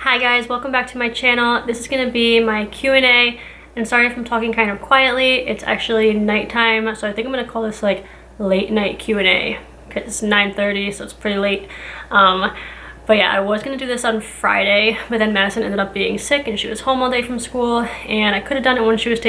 Hi guys, welcome back to my channel. This is going to be my Q&A, and sorry if I'm talking kind of quietly. It's actually nighttime, so I think I'm going to call this like late night Q&A because it's 9:30, so it's pretty late. But yeah, I was going to do this on Friday, but then Madison ended up being sick and she was home all day from school, and I could have done it when she was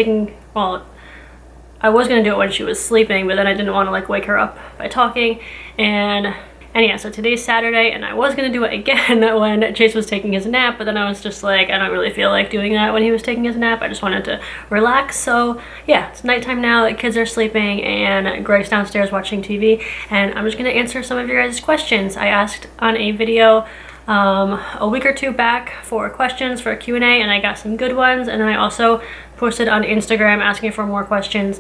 I was going to do it when she was sleeping, but then I didn't want to like wake her up by talking. And yeah, so today's Saturday, and I was gonna do it again when Chase was taking his nap, but then I was just like, I don't really feel like doing that when he was taking his nap. I just wanted to relax. So yeah, it's nighttime now, the kids are sleeping, and Greg's downstairs watching TV, and I'm just gonna answer some of your guys' questions. I asked on a video a week or two back for questions for a Q&A, and I got some good ones, and then I also posted on Instagram asking for more questions,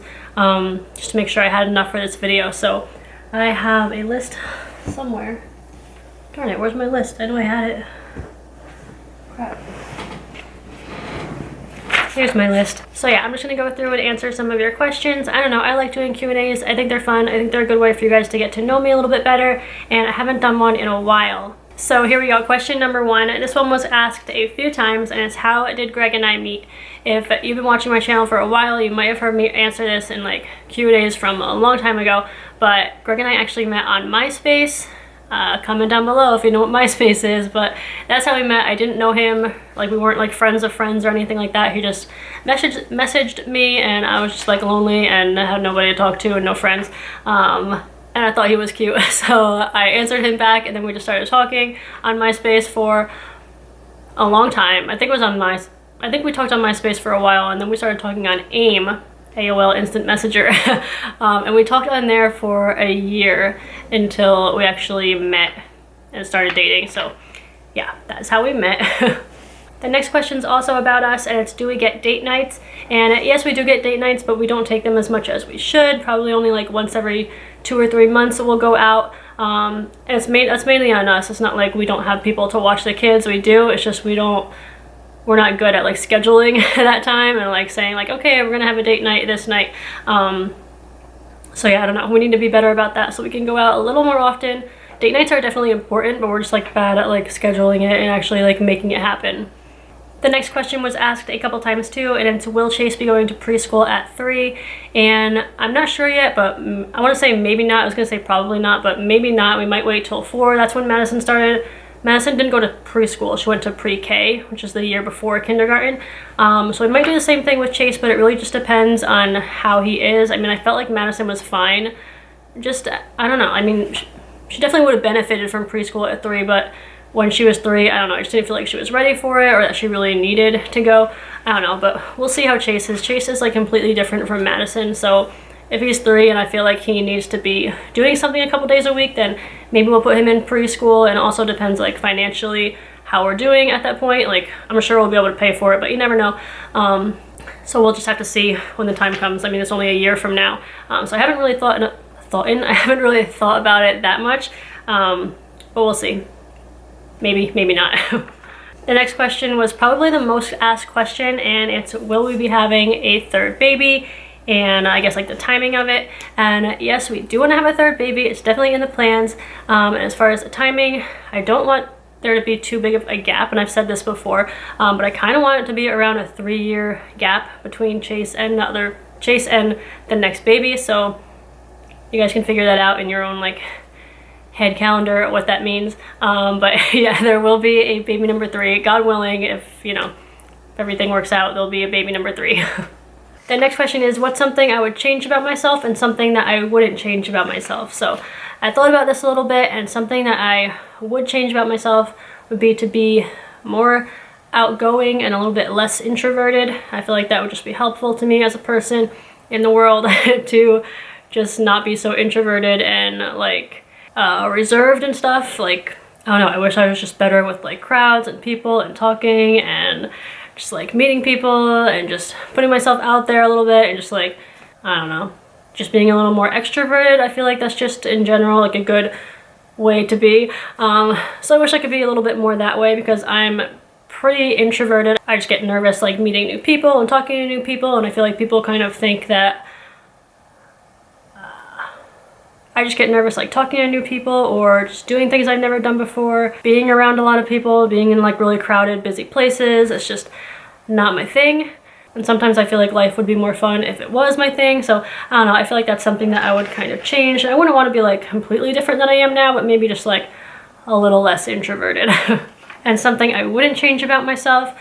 just to make sure I had enough for this video. So I have a list somewhere. Darn it, where's my list? I know I had it. Crap. Here's my list. So yeah, I'm just gonna go through and answer some of your questions. I don't know, I like doing Q&As. I think they're fun. I think they're a good way for you guys to get to know me a little bit better, and I haven't done one in a while. So here we go, question number one. This one was asked a few times, and it's how did Greg and I meet? If you've been watching my channel for a while, you might have heard me answer this in like Q&As from a long time ago, but Greg and I actually met on MySpace. Comment down below if you know what MySpace is, but that's how we met. I didn't know him, like we weren't like friends of friends or anything like that. He just messaged me, and I was just like lonely and I had nobody to talk to and no friends. And I thought he was cute, so I answered him back, and then we just started talking on MySpace for a long time. I think we talked on MySpace for a while, and then we started talking on AOL Instant Messenger, and we talked on there for a year until we actually met and started dating. So yeah, that's how we met. The next question is also about us, and it's do we get date nights? And yes, we do get date nights, but we don't take them as much as we should. Probably only like once every 2 or 3 months we'll go out. And that's mainly on us. It's not like we don't have people to watch the kids. We do. It's just we're not good at like scheduling that time and like saying like, okay, we're gonna have a date night this night. So yeah, I don't know. We need to be better about that so we can go out a little more often. Date nights are definitely important, but we're just like bad at like scheduling it and actually like making it happen. The next question was asked a couple times too, and it's will Chase be going to preschool at 3? And I'm not sure yet, but I want to say maybe not. I was going to say probably not, but maybe not. We might wait till 4. That's when Madison started. Madison didn't go to preschool. She went to pre-K, which is the year before kindergarten. So we might do the same thing with Chase, but it really just depends on how he is. I mean, I felt like Madison was fine. Just, I don't know. I mean, she definitely would have benefited from preschool at 3, but when she was 3, I don't know, I just didn't feel like she was ready for it or that she really needed to go. I don't know, but we'll see how Chase is. Chase is like completely different from Madison, so if he's 3 and I feel like he needs to be doing something a couple days a week, then maybe we'll put him in preschool. And also depends like financially how we're doing at that point. Like I'm sure we'll be able to pay for it, but you never know. So we'll just have to see when the time comes. I mean, it's only a year from now, so I haven't really I haven't really thought about it that much, but we'll see. Maybe, maybe not. The next question was probably the most asked question, and it's will we be having a 3rd baby? And I guess like the timing of it. And yes, we do want to have a 3rd baby. It's definitely in the plans. And as far as the timing, I don't want there to be too big of a gap, and I've said this before, but I kind of want it to be around a 3-year gap between Chase and the next baby. So you guys can figure that out in your own like head calendar what that means. But yeah, there will be a baby number 3, God willing. If everything works out, there'll be a baby number 3. The next question is what's something I would change about myself and something that I wouldn't change about myself. So I thought about this a little bit, and something that I would change about myself would be to be more outgoing and a little bit less introverted. I feel like that would just be helpful to me as a person in the world to just not be so introverted and like reserved and stuff. Like, I don't know, I wish I was just better with like crowds and people and talking and just like meeting people and just putting myself out there a little bit and just like, I don't know, just being a little more extroverted. I feel like that's just in general like a good way to be. So I wish I could be a little bit more that way, because I'm pretty introverted. I just get nervous like meeting new people and talking to new people, and I feel like people kind of think that I just get nervous like talking to new people or just doing things I've never done before. Being around a lot of people, being in like really crowded, busy places, it's just not my thing. And sometimes I feel like life would be more fun if it was my thing. So I don't know, I feel like that's something that I would kind of change. I wouldn't want to be like completely different than I am now, but maybe just like a little less introverted. And something I wouldn't change about myself,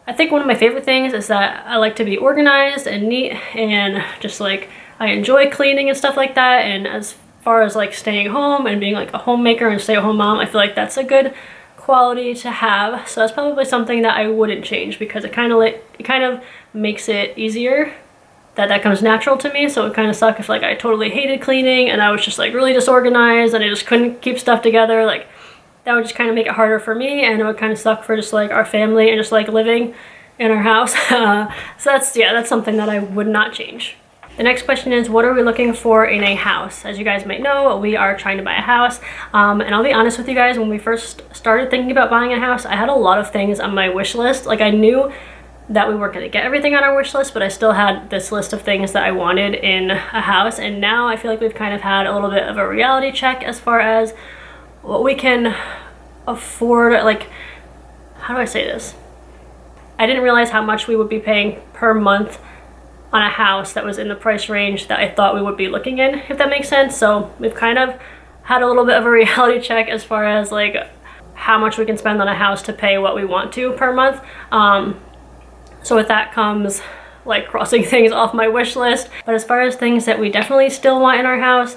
I think one of my favorite things is that I like to be organized and neat, and just like I enjoy cleaning and stuff like that. And as far as like staying home and being like a homemaker and stay-at-home mom, I feel like that's a good quality to have. So that's probably something that I wouldn't change, because it kind of makes it easier that comes natural to me. So it would kind of suck if like I totally hated cleaning and I was just like really disorganized and I just couldn't keep stuff together. Like that would just kind of make it harder for me, and it would kind of suck for just like our family and just like living in our house. So that's something that I would not change. The next question is, what are we looking for in a house? As you guys might know, we are trying to buy a house. And I'll be honest with you guys, when we first started thinking about buying a house, I had a lot of things on my wish list. Like I knew that we weren't going to get everything on our wish list, but I still had this list of things that I wanted in a house. And now I feel like we've kind of had a little bit of a reality check as far as what we can afford. Like, how do I say this? I didn't realize how much we would be paying per month on a house that was in the price range that I thought we would be looking in, if that makes sense. So we've kind of had a little bit of a reality check as far as like how much we can spend on a house to pay what we want to per month. So with that comes like crossing things off my wish list. But as far as things that we definitely still want in our house,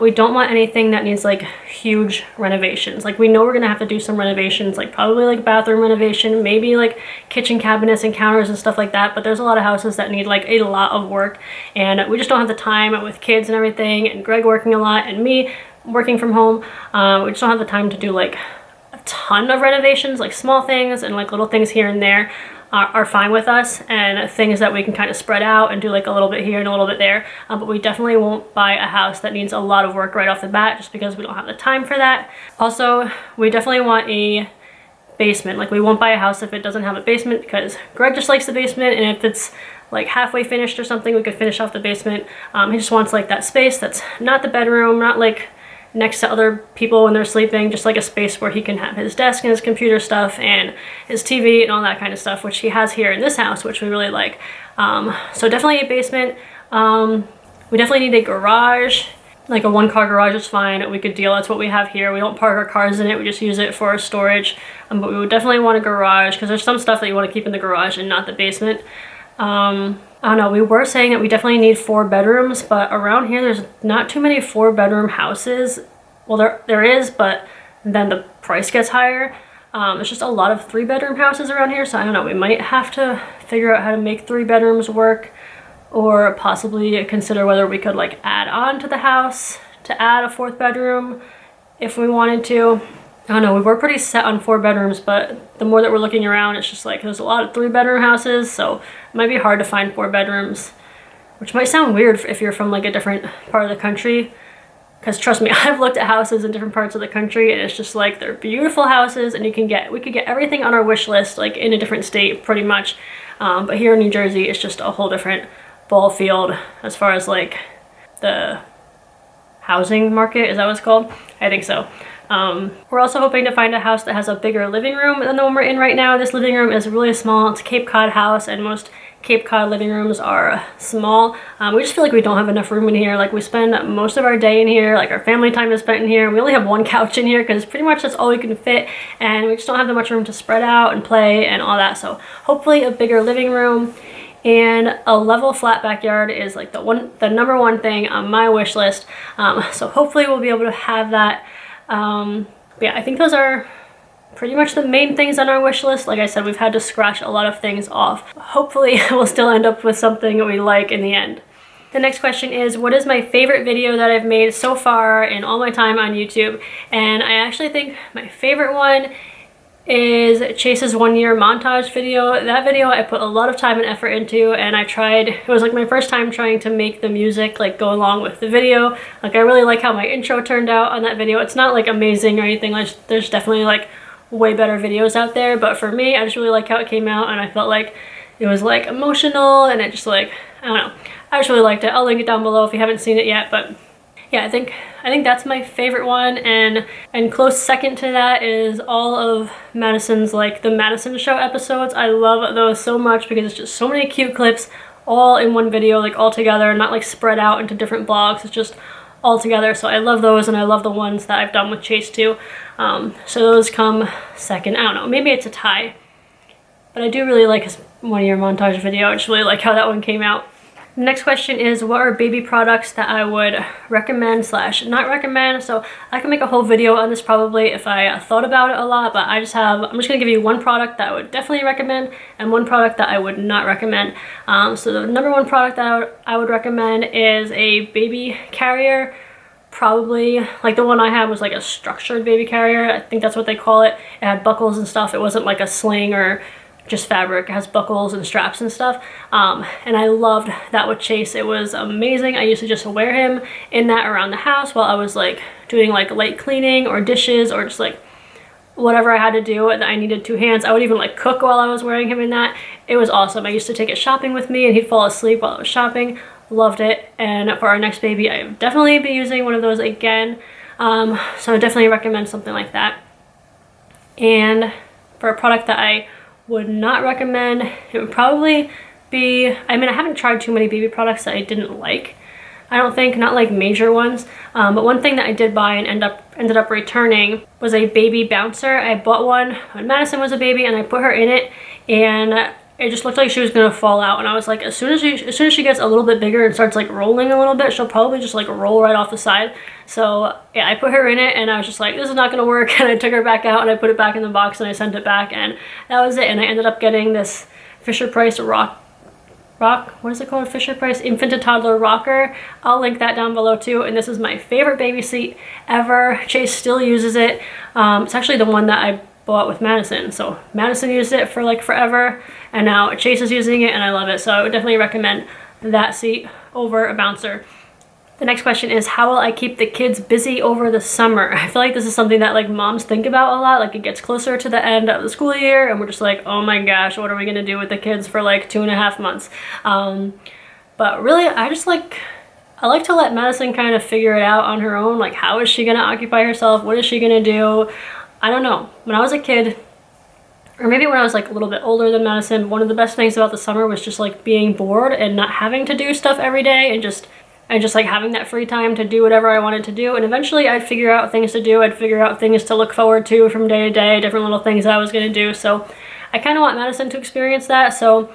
we don't want anything that needs like huge renovations. Like we know we're gonna have to do some renovations, like probably like bathroom renovation, maybe like kitchen cabinets and counters and stuff like that. But there's a lot of houses that need like a lot of work, and we just don't have the time with kids and everything, and Greg working a lot and me working from home. We just don't have the time to do like a ton of renovations. Like small things and like little things here and there are fine with us, and things that we can kind of spread out and do like a little bit here and a little bit there. But we definitely won't buy a house that needs a lot of work right off the bat, just because we don't have the time for that. Also, we definitely want a basement. Like we won't buy a house if it doesn't have a basement, because Greg just likes the basement, and if it's like halfway finished or something, we could finish off the basement. He just wants like that space that's not the bedroom, not like next to other people when they're sleeping, just like a space where he can have his desk and his computer stuff and his TV and all that kind of stuff, which he has here in this house, which we really like. So definitely a basement. We definitely need a garage. Like a one-car garage is fine. We could deal. That's what we have here. We don't park our cars in it. We just use it for storage. But we would definitely want a garage, because there's some stuff that you want to keep in the garage and not the basement. I don't know, we were saying that we definitely need 4 bedrooms, but around here there's not too many 4-bedroom houses. Well, there is, but then the price gets higher. There's just a lot of 3-bedroom houses around here, so I don't know, we might have to figure out how to make 3 bedrooms work, or possibly consider whether we could like add on to the house to add a 4th bedroom if we wanted to. I don't know, we were pretty set on 4 bedrooms, but the more that we're looking around, it's just like there's a lot of 3-bedroom houses, so it might be hard to find 4 bedrooms, which might sound weird if you're from like a different part of the country, because trust me, I've looked at houses in different parts of the country, and it's just like they're beautiful houses, and we could get everything on our wish list like in a different state pretty much. But here in New Jersey, it's just a whole different ball field as far as like the housing market. Is that what it's called? I think so. We're also hoping to find a house that has a bigger living room than the one we're in right now. This living room is really small. It's a Cape Cod house, and most Cape Cod living rooms are small. We just feel like we don't have enough room in here. Like we spend most of our day in here, like our family time is spent in here. We only have 1 couch in here, because pretty much that's all we can fit, and we just don't have that much room to spread out and play and all that. So hopefully a bigger living room. And a level flat backyard is like the number one thing on my wish list. So hopefully we'll be able to have that. But yeah, I think those are pretty much the main things on our wish list. Like I said, we've had to scratch a lot of things off. Hopefully we'll still end up with something we like in the end. The next question is, what is my favorite video that I've made so far in all my time on YouTube? And I actually think my favorite one is Chase's 1-year montage video. That video I put a lot of time and effort into, and it was like my first time trying to make the music like go along with the video. Like I really like how my intro turned out on that video. It's not like amazing or anything, like there's definitely like way better videos out there, but for me, I just really like how it came out, and I felt like it was like emotional, and it just like, I don't know, I just really liked it. I'll link it down below if you haven't seen it yet. But yeah, I think that's my favorite one, and close second to that is all of Madison's, like the Madison Show episodes. I love those so much because it's just so many cute clips all in one video, like all together, not like spread out into different vlogs. It's just all together. So I love those, and I love the ones that I've done with Chase too. So those come second. I don't know, maybe it's a tie, but I do really like his 1 year montage video. I just really like how that one came out. Next question is, what are baby products that I would recommend / not recommend? So I can make a whole video on this probably if I thought about it a lot, but I'm just gonna give you one product that I would definitely recommend and one product that I would not recommend. So the number one product that I would recommend is a baby carrier. Probably, like the one I had was like a structured baby carrier. I think that's what they call it. It had buckles and stuff. It wasn't like a sling or just fabric. It has buckles and straps and stuff, and I loved that with Chase. It was amazing. I used to just wear him in that around the house while I was like doing like light cleaning or dishes or just like whatever I had to do that I needed 2 hands. I would even like cook while I was wearing him in that. It was awesome. I used to take it shopping with me and he'd fall asleep while I was shopping. Loved it. And for our next baby, I would definitely be using one of those again, so I definitely recommend something like that. And for a product that I would not recommend, it would probably be, I mean, I haven't tried too many baby products that I didn't like. I don't think, not like major ones, but one thing that I did buy and ended up returning was a baby bouncer. I bought one when Madison was a baby and I put her in it, and it just looked like she was gonna fall out, and I was like, as soon as she gets a little bit bigger and starts like rolling a little bit, she'll probably just like roll right off the side. So yeah, I put her in it and I was just like, this is not gonna work, and I took her back out and I put it back in the box and I sent it back, and that was it. And I ended up getting this Fisher-Price what is it called? Fisher-Price infant to toddler rocker. I'll link that down below too, and this is my favorite baby seat ever. Chase still uses it. It's actually the one that I bought with Madison. So Madison used it for like forever, and now Chase is using it and I love it. So I would definitely recommend that seat over a bouncer. The next question is, how will I keep the kids busy over the summer? I feel like this is something that like moms think about a lot. Like it gets closer to the end of the school year and we're just like, oh my gosh, what are we gonna do with the kids for like 2.5 months? But really, I like to let Madison kind of figure it out on her own. Like, how is she gonna occupy herself? What is she gonna do? I don't know. When I was a kid, or maybe when I was like a little bit older than Madison, one of the best things about the summer was just like being bored and not having to do stuff every day, and just like having that free time to do whatever I wanted to do. And eventually I'd figure out things to do. I'd figure out things to look forward to from day to day, different little things that I was gonna do. So I kind of want Madison to experience that. So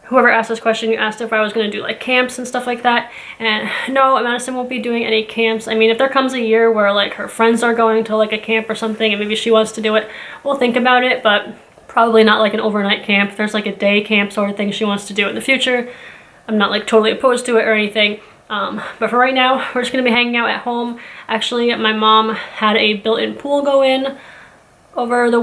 whoever asked this question, you asked if I was gonna do like camps and stuff like that. And no, Madison won't be doing any camps. I mean, if there comes a year where like her friends are going to like a camp or something and maybe she wants to do it, we'll think about it, but probably not like an overnight camp. If there's like a day camp sort of thing she wants to do in the future, I'm not like totally opposed to it or anything. But for right now, we're just gonna be hanging out at home. Actually, my mom had a built-in pool go in over the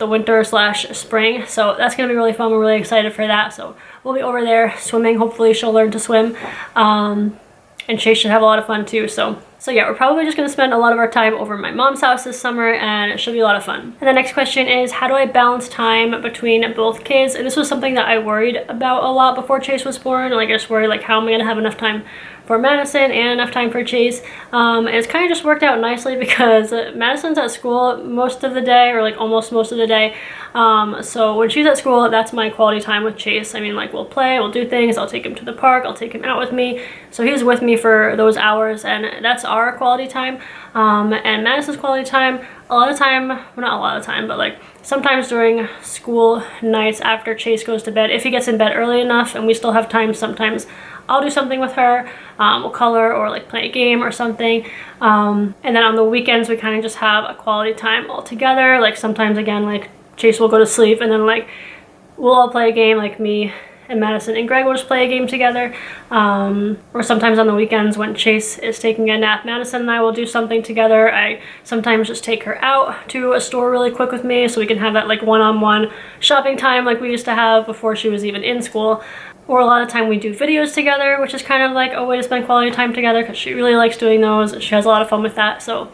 winter / spring, so that's gonna be really fun. We're really excited for that. So we'll be over there swimming. Hopefully she'll learn to swim, and Chase should have a lot of fun too. So yeah, we're probably just gonna spend a lot of our time over at my mom's house this summer, and it should be a lot of fun. And the next question is, how do I balance time between both kids? And this was something that I worried about a lot before Chase was born. Like I just worried, like, how am I gonna have enough time for Madison and enough time for Chase? And it's kind of just worked out nicely because Madison's at school most of the day, or like almost most of the day. So when she's at school, that's my quality time with Chase. I mean, like, we'll play, we'll do things, I'll take him to the park, I'll take him out with me. So he's with me for those hours, and that's our quality time. And Madison's quality time, a lot of time, well, not a lot of time, but like sometimes during school nights after Chase goes to bed, if he gets in bed early enough and we still have time, sometimes I'll do something with her. We'll color or like play a game or something. And then on the weekends, we kind of just have a quality time all together. Like sometimes, again, like Chase will go to sleep and then like we'll all play a game, like me and Madison and Greg will just play a game together. Or sometimes on the weekends when Chase is taking a nap, Madison and I will do something together. I sometimes just take her out to a store really quick with me so we can have that like one-on-one shopping time like we used to have before she was even in school. Or a lot of time we do videos together, which is kind of like a way to spend quality time together because she really likes doing those and she has a lot of fun with that. So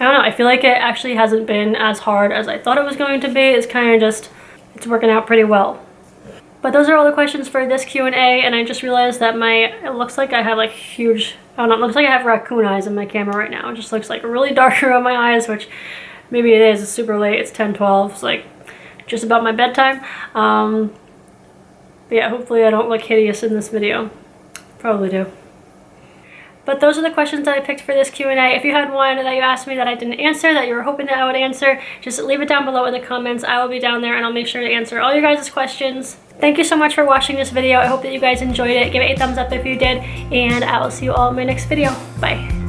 I don't know, I feel like it actually hasn't been as hard as I thought it was going to be. It's kind of just, it's working out pretty well. But those are all the questions for this Q&A, and I just realized that it looks like I have like huge, I don't know, it looks like I have raccoon eyes in my camera right now. It just looks like really dark around my eyes, which maybe it is. It's super late. It's 10:12. It's like just about my bedtime. But yeah, hopefully I don't look hideous in this video. Probably do. But those are the questions that I picked for this Q&A. If you had one that you asked me that I didn't answer, that you were hoping that I would answer, just leave it down below in the comments. I will be down there and I'll make sure to answer all your guys' questions. Thank you so much for watching this video. I hope that you guys enjoyed it. Give it a thumbs up if you did, and I will see you all in my next video. Bye.